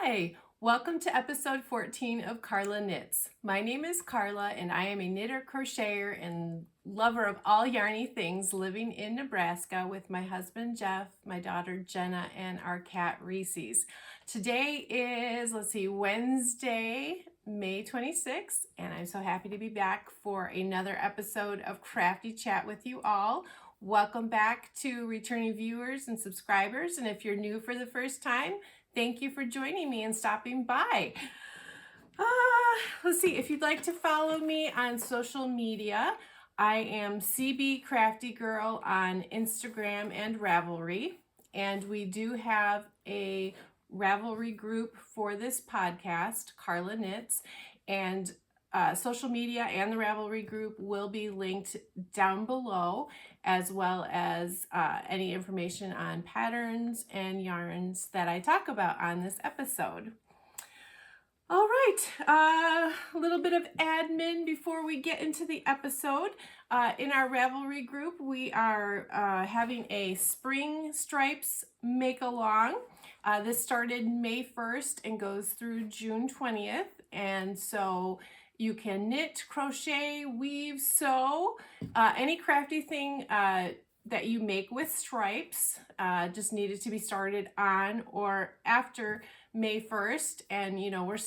Hi, welcome to episode 14 of Carla Knits. My name is Carla and I am a knitter, crocheter, and lover of all yarny things living in Nebraska with my husband Jeff, my daughter Jenna, and our cat Reese's. Today is, Wednesday, May 26th, and I'm so happy to be back for another episode of Crafty Chat with you all. Welcome back to returning viewers and subscribers, and if you're new for the first time, thank you for joining me and stopping by. If you'd like to follow me on social media, I am cbcraftygirl on Instagram and Ravelry, and we do have a Ravelry group for this podcast, Carla Knits, and social media and the Ravelry group will be linked down below, as well as any information on patterns and yarns that I talk about on this episode. All right, a little bit of admin before we get into the episode. In our Ravelry group, we are having a spring stripes make-along. This started May 1st and goes through June 20th, and so you can knit, crochet, weave, sew, any crafty thing that you make with stripes just needed to be started on or after May 1st. And you know, we're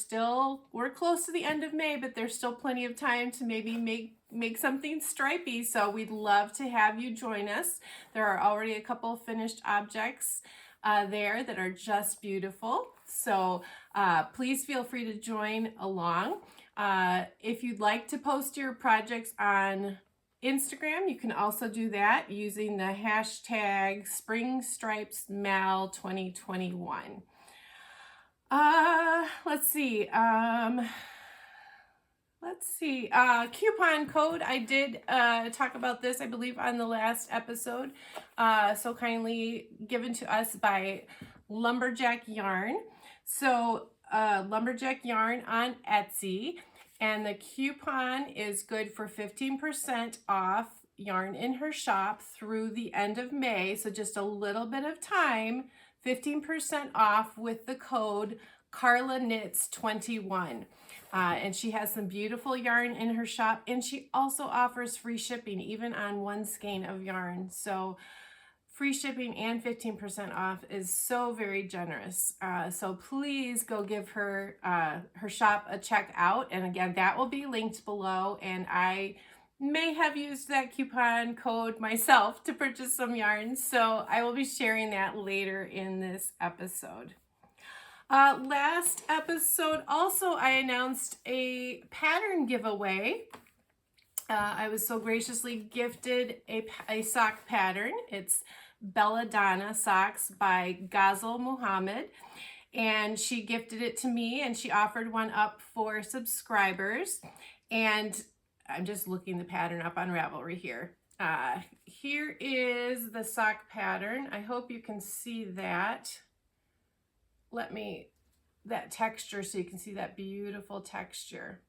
close to the end of May, but there's still plenty of time to maybe make something stripey. So we'd love to have you join us. There are already a couple of finished objects there that are just beautiful. So please feel free to join along. If you'd like to post your projects on Instagram, you can also do that using the hashtag SpringStripesMal2021. Coupon code. I did talk about this, I believe, on the last episode. So kindly given to us by Lumberjack Yarn. So Lumberjack Yarn on Etsy, and the coupon is good for 15% off yarn in her shop through the end of May. So just a little bit of time, 15% off with the code CarlaKnits21. And she has some beautiful yarn in her shop, and she also offers free shipping even on one skein of yarn. So free shipping and 15% off is so very generous. So please go give her her shop a check out. And again, that will be linked below. And I may have used that coupon code myself to purchase some yarns. So I will be sharing that later in this episode. Last episode also, I announced a pattern giveaway. I was so graciously gifted a sock pattern. It's Belladonna socks by Gazal Mohammed, and she gifted it to me, and she offered one up for subscribers. And I'm just looking the pattern up on Ravelry here. Here is the sock pattern. I hope you can see that. That texture, so you can see that beautiful texture.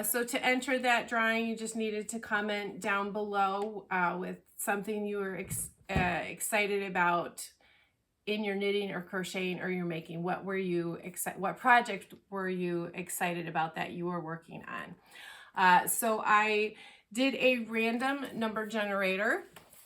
So to enter that drawing, you just needed to comment down below with something you were excited about in your knitting or crocheting or your making. What project were you excited about that you were working on? So I did a random number generator.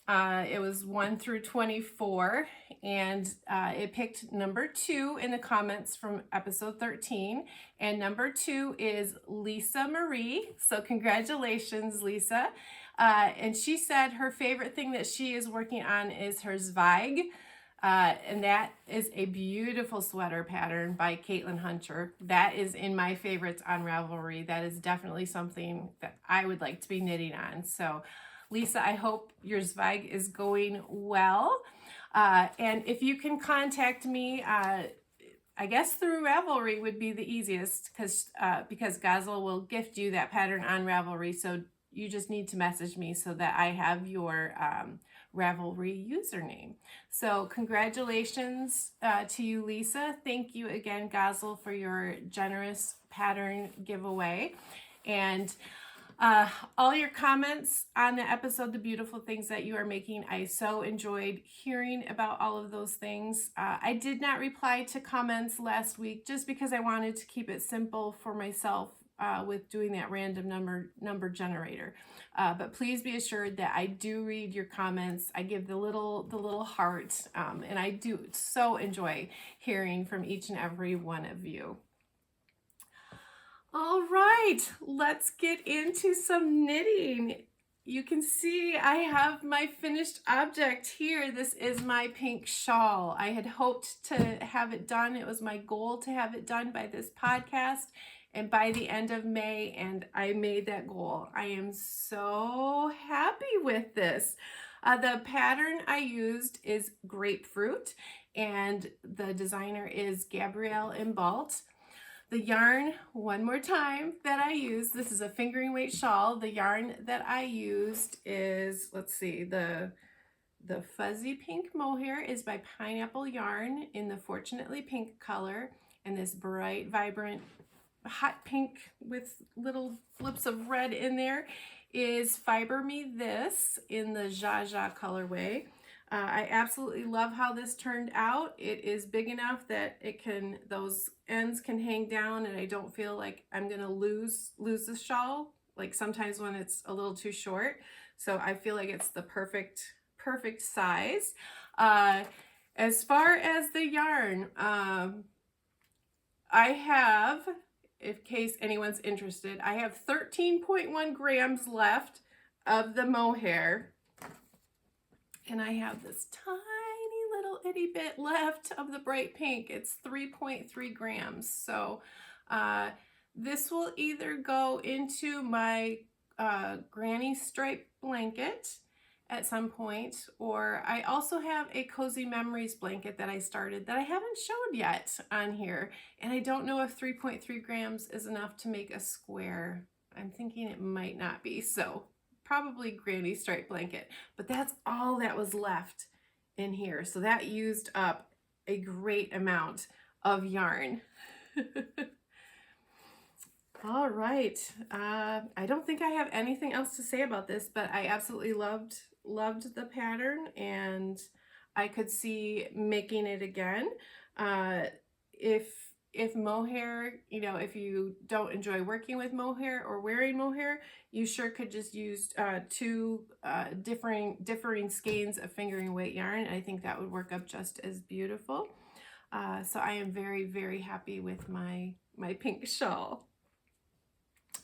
It was 1 through 24, and it picked number 2 in the comments from episode 13, and number 2 is Lisa Marie. So congratulations, Lisa. And she said her favorite thing that she is working on is her Zweig, and that is a beautiful sweater pattern by Caitlin Hunter. That is in my favorites on Ravelry. That is definitely something that I would like to be knitting on. So Lisa, I hope your Zweig is going well. And if you can contact me, I guess through Ravelry would be the easiest, because Gazal will gift you that pattern on Ravelry. So you just need to message me so that I have your Ravelry username. So congratulations to you, Lisa. Thank you again, Gazal, for your generous pattern giveaway. And All your comments on the episode, the beautiful things that you are making. I so enjoyed hearing about all of those things. I did not reply to comments last week just because I wanted to keep it simple for myself with doing that random number generator. But please be assured that I do read your comments. I give the little heart, and I do so enjoy hearing from each and every one of you. All right, let's get into some knitting. You can see I have my finished object here. This is my pink shawl. I had hoped to have it done. It was my goal to have it done by this podcast and by the end of May, and I made that goal. I am so happy with this. The pattern I used is Grapefruit, and the designer is Gabrielle Imbault. The yarn, one more time, that I used, this is a fingering weight shawl. The yarn that I used is, let's see, the fuzzy pink mohair is by Pineapple Yarn in the Fortunately Pink color, and this bright, vibrant, hot pink with little flips of red in there is Fiber Me This in the Jaja colorway. I absolutely love how this turned out. It is big enough that those ends can hang down, and I don't feel like I'm gonna lose the shawl, like sometimes when it's a little too short. So I feel like it's the perfect size. As far as the yarn, I have, in case anyone's interested, I have 13.1 grams left of the mohair. And I have this tiny little itty bit left of the bright pink. It's 3.3 grams. So this will either go into my granny stripe blanket at some point, or I also have a Cozy Memories blanket that I started that I haven't showed yet on here. And I don't know if 3.3 grams is enough to make a square. I'm thinking it might not be, so probably granny stripe blanket, but that's all that was left in here. So that used up a great amount of yarn. All right. I don't think I have anything else to say about this, but I absolutely loved the pattern, and I could see making it again. If mohair, if you don't enjoy working with mohair or wearing mohair, you sure could just use two differing skeins of fingering weight yarn. I think that would work up just as beautiful. So I am very, very happy with my pink shawl.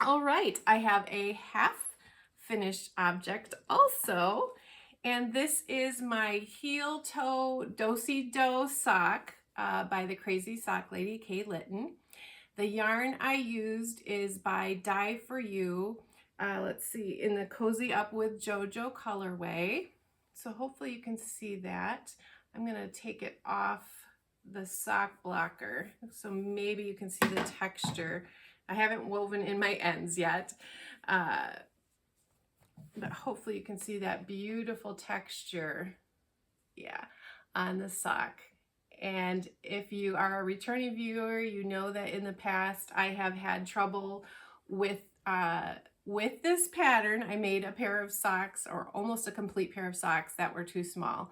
All right, I have a half finished object also, and this is my heel toe do-si-do sock by the Crazy Sock Lady, Kay Litton. The yarn I used is by Dye For You. Let's see, in the Cozy Up with JoJo colorway. So hopefully you can see that. I'm gonna take it off the sock blocker so maybe you can see the texture. I haven't woven in my ends yet, but hopefully you can see that beautiful texture, yeah, on the sock. And if you are a returning viewer, you know that in the past I have had trouble with this pattern. I made a pair of socks, or almost a complete pair of socks, that were too small.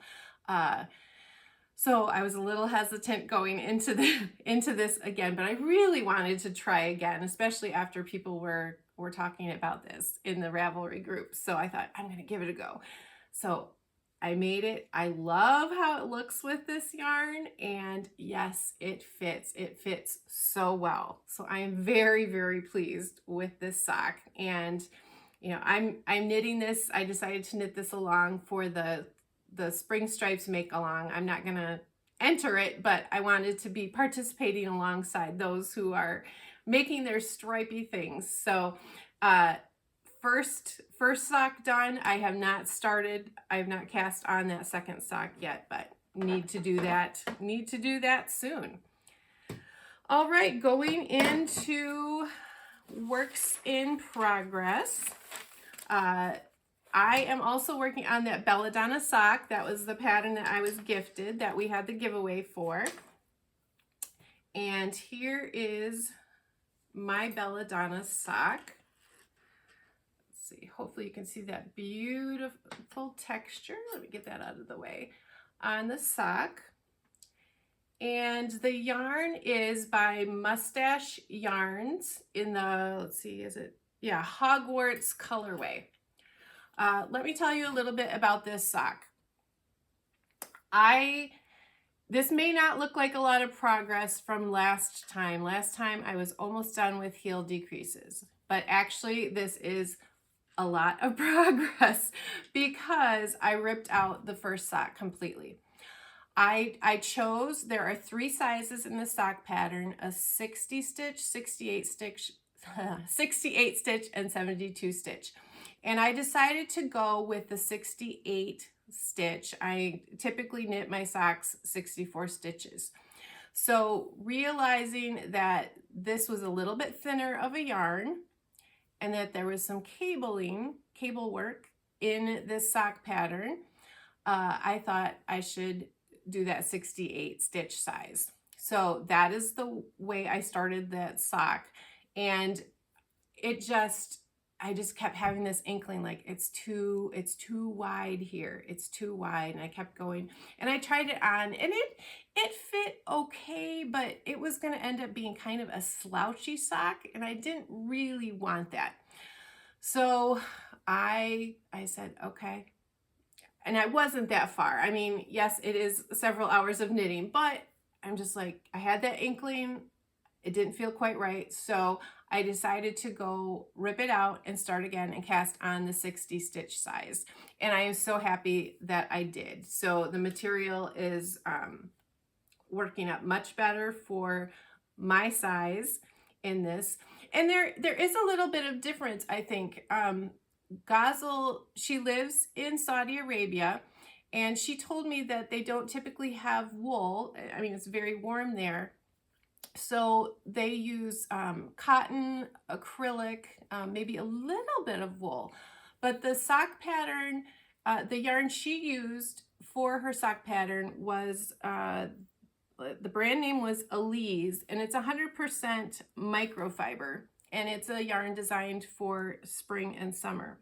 So I was a little hesitant going into this again, but I really wanted to try again, especially after people were talking about this in the Ravelry group. So I thought, I'm gonna give it a go. So I made it. I love how it looks with this yarn, and yes, it fits. It fits so well. So I am very, very pleased with this sock. And I'm knitting this. I decided to knit this along for the Spring Stripes make along. I'm not gonna enter it, but I wanted to be participating alongside those who are making their stripy things. So first sock done. I have not started. I have not cast on that second sock yet, but need to do that soon. All right, going into works in progress. I am also working on that Belladonna sock. That was the pattern that I was gifted, that we had the giveaway for. And here is my Belladonna sock. let's see, hopefully you can see that beautiful texture. Let me get that out of the way on the sock. And the yarn is by Mustache Yarns in the, let's see, is it? Yeah, Hogwarts colorway. Let me tell you a little bit about this sock. This may not look like a lot of progress from last time. Last time I was almost done with heel decreases, but actually this is a lot of progress because I ripped out the first sock completely. I chose, there are 3 sizes in the sock pattern, a 60 stitch, 68 stitch, 68 stitch, and 72 stitch. And I decided to go with the 68 stitch. I typically knit my socks 64 stitches. So realizing that this was a little bit thinner of a yarn and that there was some cable work in this sock pattern, I thought I should do that 68 stitch size. So that is the way I started that sock. And I just kept having this inkling, like it's too wide here. It's too wide. And I kept going and I tried it on and it fit okay, but it was going to end up being kind of a slouchy sock. And I didn't really want that. So I said, okay. And I wasn't that far. I mean, yes, it is several hours of knitting, but I'm just like, I had that inkling. It didn't feel quite right. So I decided to go rip it out and start again and cast on the 60 stitch size. And I am so happy that I did. So the material is working up much better for my size in this. And there is a little bit of difference, I think. Gazal, she lives in Saudi Arabia, and she told me that they don't typically have wool. I mean, it's very warm there. So they use cotton, acrylic, maybe a little bit of wool. But the sock pattern, the yarn she used for her sock pattern was, the brand name was Elise, and it's 100% microfiber. And it's a yarn designed for spring and summer.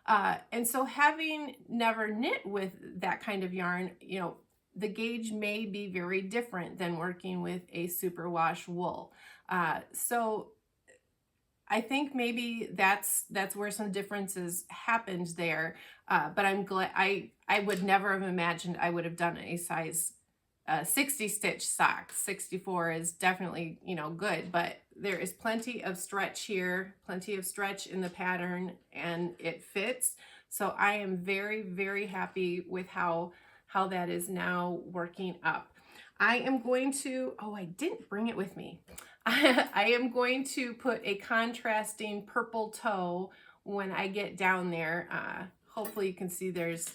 And so having never knit with that kind of yarn, you know, the gauge may be very different than working with a superwash wool. So I think maybe that's where some differences happened there. But I'm glad, I would never have imagined I would have done a size 60 stitch sock. 64 is definitely, you know, good, but there is plenty of stretch here, plenty of stretch in the pattern, and it fits. So I am very, very happy with how that is now working up. I am going to, oh, I didn't bring it with me. I am going to put a contrasting purple toe when I get down there. Hopefully you can see there's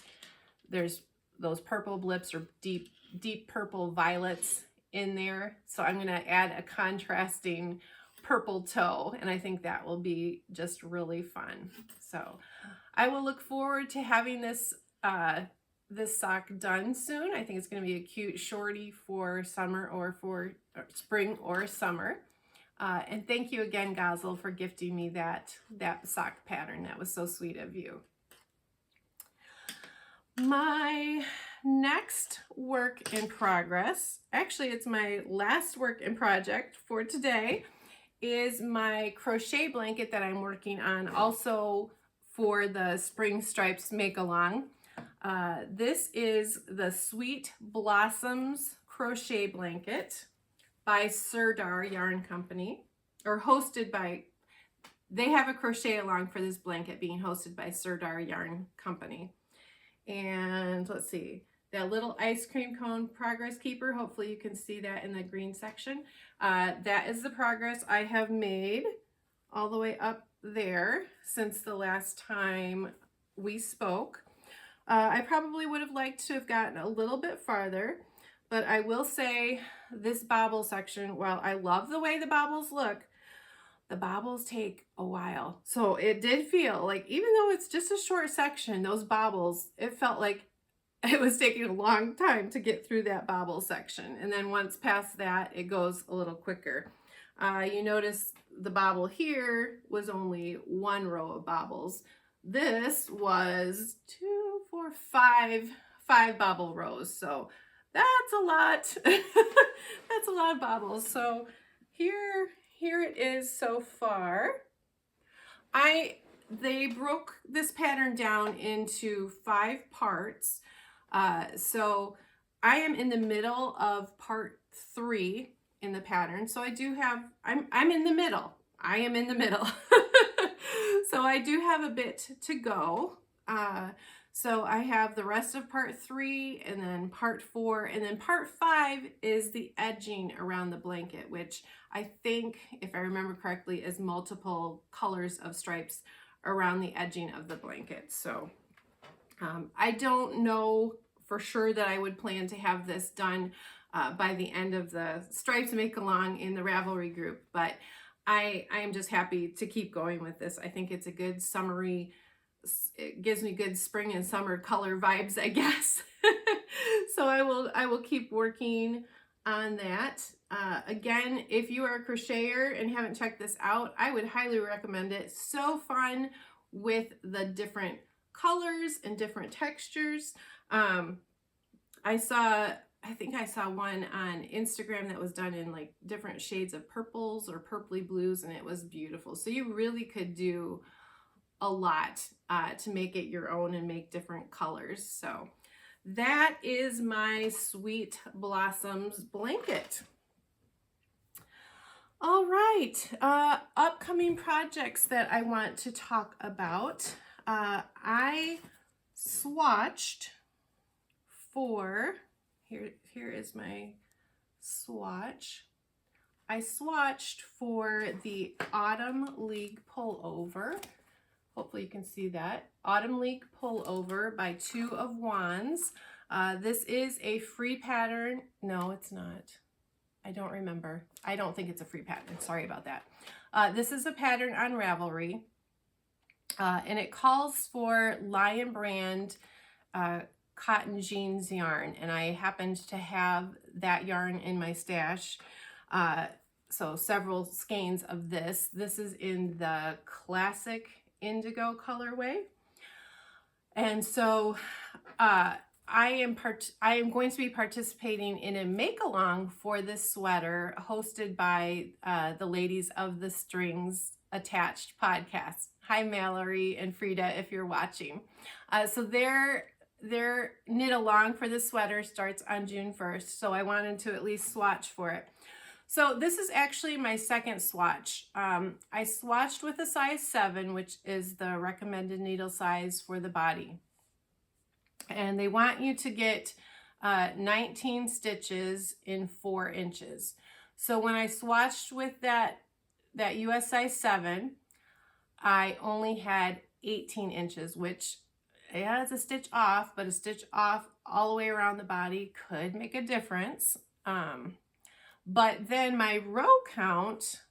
those purple blips or deep purple violets in there. So I'm going to add a contrasting purple toe, and I think that will be just really fun. So I will look forward to having this this sock done soon. I think it's going to be a cute shorty for summer or for spring or summer. And thank you again, Gazal, for gifting me that sock pattern. That was so sweet of you. My next work in progress, actually it's my last work in project for today, is my crochet blanket that I'm working on also for the Spring Stripes Make Along. This is the Sweet Blossoms crochet blanket by Sirdar Yarn Company, or hosted by, they have a crochet along for this blanket being hosted by Sirdar Yarn Company. And let's see, that little ice cream cone progress keeper, hopefully you can see that in the green section. That is the progress I have made all the way up there since the last time we spoke. I probably would have liked to have gotten a little bit farther, but I will say this bobble section, while I love the way the bobbles look, the bobbles take a while. So it did feel like, even though it's just a short section, those bobbles, it felt like it was taking a long time to get through that bobble section. And then once past that, it goes a little quicker. You notice the bobble here was only one row of bobbles. this was 2, 4, 5 bobble rows. So that's a lot. That's a lot of bobbles. So here it is so far. They broke this pattern down into 5 parts. So I am in the middle of part 3 in the pattern. So I do have, I'm in the middle. I am in the middle. So I do have a bit to go. So I have the rest of part 3 and then part 4, and then part 5 is the edging around the blanket, which I think, if I remember correctly, is multiple colors of stripes around the edging of the blanket. So I don't know for sure that I would plan to have this done by the end of the Stripes Make Along in the Ravelry group, but I am just happy to keep going with this. I think it's a good summery, it gives me good spring and summer color vibes, I guess. So I will keep working on that. Again, if you are a crocheter and haven't checked this out, I would highly recommend it. So fun with the different colors and different textures. I think I saw one on Instagram that was done in like different shades of purples or purpley blues, and it was beautiful. So you really could do a lot to make it your own and make different colors. So that is my Sweet Blossoms blanket. All right, upcoming projects that I want to talk about. I swatched for, here is my swatch. I swatched for the Autumn League Pullover. Hopefully you can see that. Autumn League Pullover by 2 of Wands. This is a free pattern. No, it's not. I don't remember. I don't think it's a free pattern. Sorry about that. This is a pattern on Ravelry. And it calls for Lion Brand cotton jeans yarn, and I happened to have that yarn in my stash, so several skeins of this. This is in the classic indigo colorway, and so I am going to be participating in a make-along for this sweater hosted by the ladies of the Strings Attached podcast. Hi Mallory and Frida, if you're watching. So their knit along for the sweater starts on June 1st, so I wanted to at least swatch for it. So this is actually my second swatch. I swatched with a size 7, which is the recommended needle size for the body. And they want you to get 19 stitches in 4 inches. So when I swatched with that US size 7, I only had 18 inches, which, yeah, it's a stitch off, but a stitch off all the way around the body could make a difference. But then my row count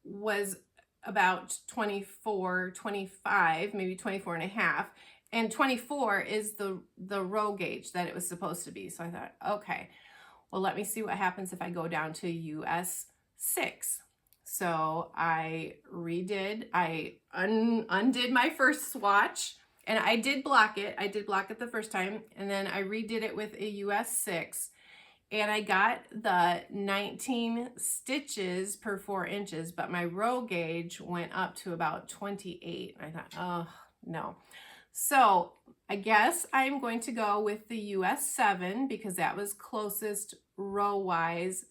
was about 24, 25, maybe 24 and a half. And 24 is the row gauge that it was supposed to be. So I thought, okay, well, let me see what happens if I go down to US 6. So I undid my first swatch, and I did block it. I did block it the first time, and then I redid it with a US 6, and I got the 19 stitches per 4 inches, but my row gauge went up to about 28. I thought, oh, no. So I guess I'm going to go with the US 7 because that was closest row-wise,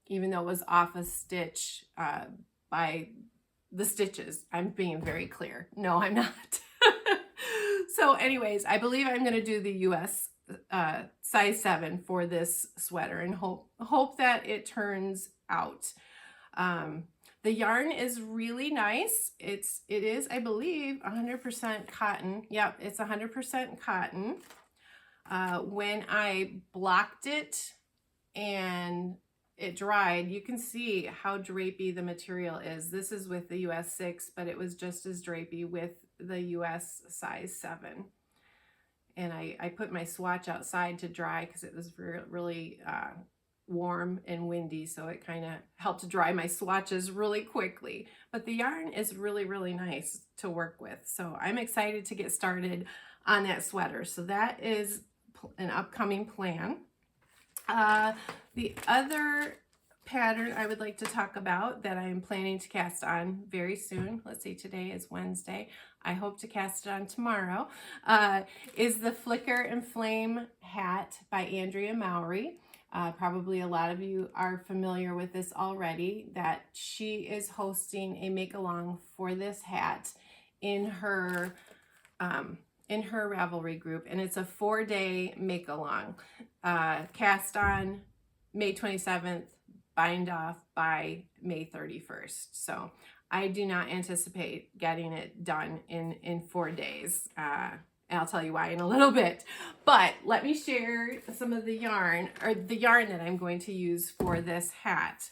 even though it was off a stitch by the stitches. I'm being very clear. No, I'm not. So anyways, I believe I'm going to do the US size 7 for this sweater and hope that it turns out. The yarn is really nice. It is, I believe, 100% cotton. Yep, it's 100% cotton. When I blocked it and it dried, you can see how drapey the material is. This is with the US 6, but it was just as drapey with the US size 7. And I put my swatch outside to dry because it was really warm and windy, so it kind of helped to dry my swatches really quickly. But the yarn is really, really nice to work with. So I'm excited to get started on that sweater. So that is an upcoming plan. The other pattern I would like to talk about that I'm planning to cast on very soon, let's see, today is Wednesday, I hope to cast it on tomorrow, is the Flicker and Flame hat by Andrea Mowry. Probably a lot of you are familiar with this already, that she is hosting a make-along for this hat in her Ravelry group, and it's a 4-day make-along, cast on May 27th, bind off by May 31st. So I do not anticipate getting it done in 4 days. And I'll tell you why in a little bit. But let me share some of the yarn, or the yarn that I'm going to use for this hat.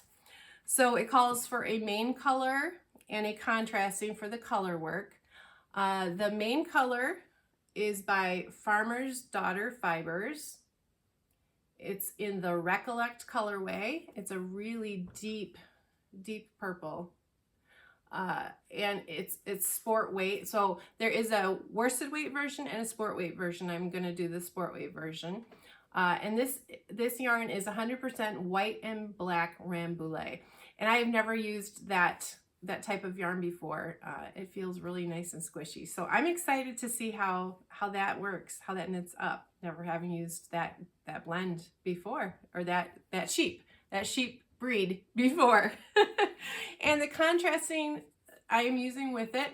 So it calls for a main color and a contrasting for the color work. The main color is by Farmer's Daughter Fibers. It's in the Recollect colorway. It's a really deep purple. And it's sport weight. So there is a worsted weight version and a sport weight version. I'm going to do the sport weight version. And this yarn is 100% white and black Rambouillet. And I have never used that type of yarn before. It feels really nice and squishy. So I'm excited to see how that works, how that knits up. Never having used that blend before, or that sheep breed before. And the contrasting I am using with it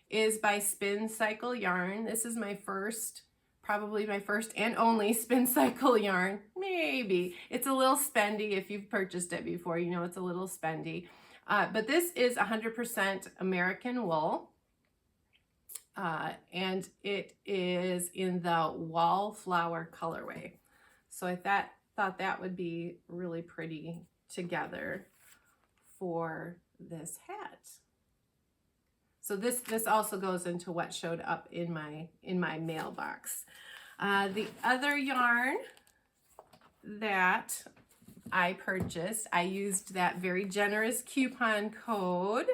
is by Spin Cycle Yarn. This is my probably my first and only Spin Cycle yarn. Maybe. It's a little spendy. If you've purchased it before, you know it's a little spendy. But this is 100% American wool. And it is in the Wallflower colorway. So I thought that would be really pretty together for this hat. So this also goes into what showed up in my mailbox. The other yarn that I purchased, I used that very generous coupon code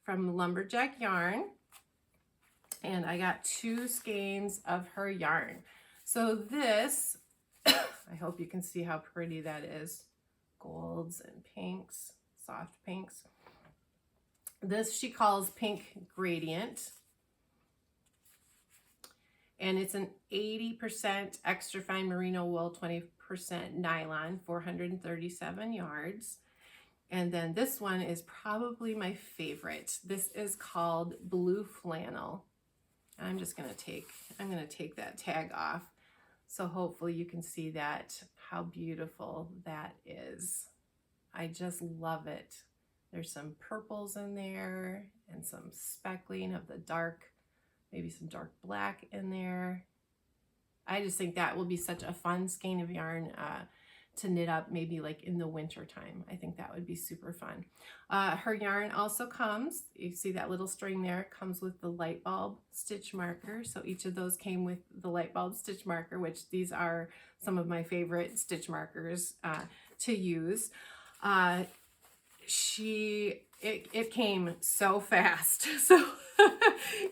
from Lumberjack Yarn, and I got 2 skeins of her yarn. So this, I hope you can see how pretty that is. Golds and pinks, soft pinks. This she calls Pink Gradient. And it's an 80% extra fine merino wool, 20% nylon, 437 yards. And then this one is probably my favorite. This is called Blue Flannel. I'm gonna take that tag off. So hopefully you can see how beautiful that is. I just love it. There's some purples in there and some speckling of the dark, maybe some dark black in there. I just think that will be such a fun skein of yarn to knit up maybe like in the winter time. I think that would be super fun. Her yarn also comes, you see that little string there, comes with the light bulb stitch marker. So each of those came with the light bulb stitch marker, which these are some of my favorite stitch markers to use. It came so fast. So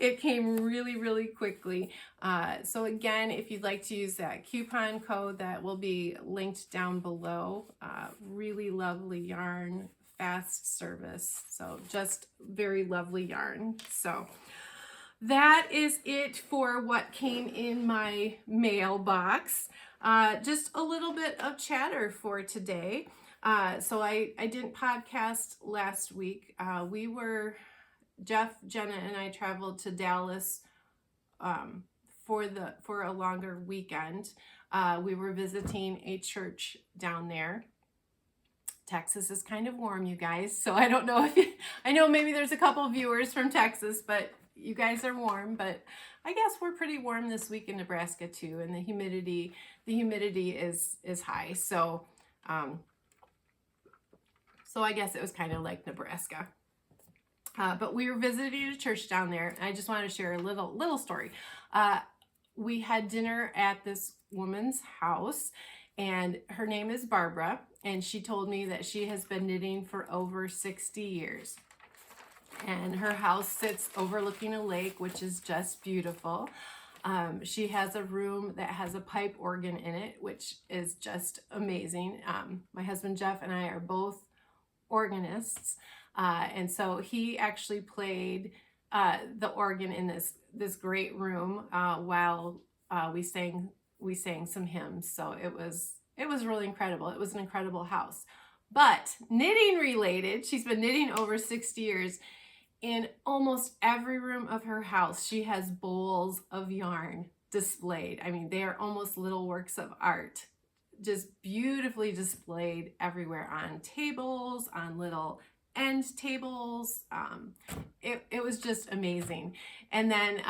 it came really, really quickly. So again, if you'd like to use that coupon code, that will be linked down below. Really lovely yarn, fast service. So just very lovely yarn. So that is it for what came in my mailbox. Just a little bit of chatter for today. So I didn't podcast last week. Jeff, Jenna, and I traveled to Dallas for a longer weekend. We were visiting a church down there. Texas is kind of warm, you guys. So I don't know I know maybe there's a couple viewers from Texas, but you guys are warm. But I guess we're pretty warm this week in Nebraska too, and the humidity is high. So so I guess it was kind of like Nebraska. But we were visiting a church down there, and I just wanted to share a little story. We had dinner at this woman's house, and her name is Barbara, and she told me that she has been knitting for over 60 years. And her house sits overlooking a lake, which is just beautiful. She has a room that has a pipe organ in it, which is just amazing. My husband Jeff and I are both organists, and so he actually played the organ in this great room while we sang some hymns. So it was really incredible. It was an incredible house. But knitting related, she's been knitting over 60 years. In almost every room of her house, she has bowls of yarn displayed. I mean, they are almost little works of art, just beautifully displayed everywhere on tables, on little end tables. It was just amazing. And then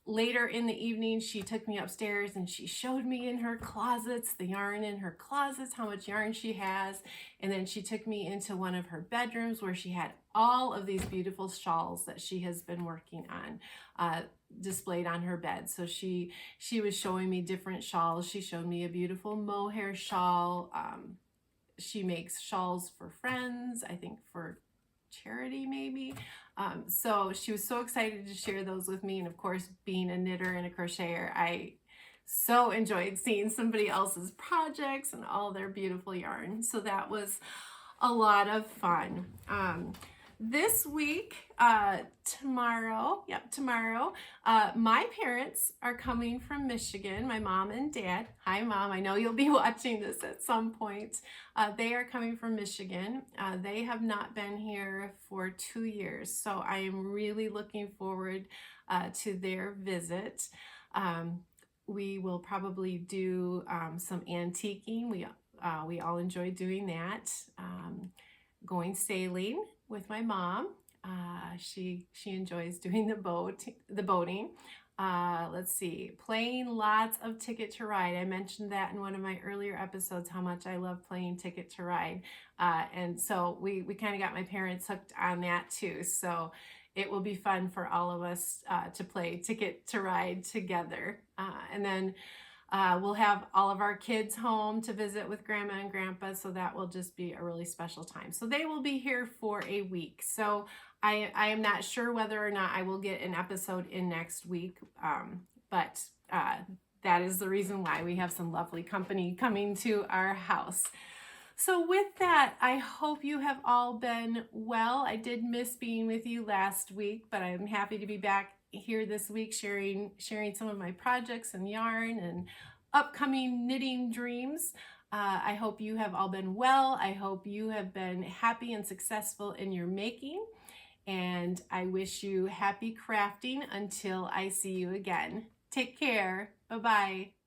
later in the evening, she took me upstairs and she showed me in her closets, the yarn in her closets, how much yarn she has. And then she took me into one of her bedrooms where she had all of these beautiful shawls that she has been working on displayed on her bed. So she was showing me different shawls. She showed me a beautiful mohair shawl. She makes shawls for friends, I think for charity maybe. So she was so excited to share those with me. And of course, being a knitter and a crocheter, I so enjoyed seeing somebody else's projects and all their beautiful yarn. So that was a lot of fun. This week, tomorrow, my parents are coming from Michigan, my mom and dad. Hi, Mom. I know you'll be watching this at some point. They are coming from Michigan. They have not been here for 2 years, so I am really looking forward to their visit. We will probably do some antiquing. We all enjoy doing that. Going sailing with my mom. She enjoys doing the boating. Let's see, playing lots of Ticket to Ride. I mentioned that in one of my earlier episodes, how much I love playing Ticket to Ride. And so we kind of got my parents hooked on that too. So it will be fun for all of us to play Ticket to Ride together. And then we'll have all of our kids home to visit with Grandma and Grandpa, so that will just be a really special time. So they will be here for a week. So I am not sure whether or not I will get an episode in next week, but that is the reason why we have some lovely company coming to our house. So with that, I hope you have all been well. I did miss being with you last week, but I'm happy to be back here this week sharing some of my projects and yarn and upcoming knitting dreams. I hope you have all been well. I hope you have been happy and successful in your making, and I wish you happy crafting until I see you again. Take care. Bye-bye.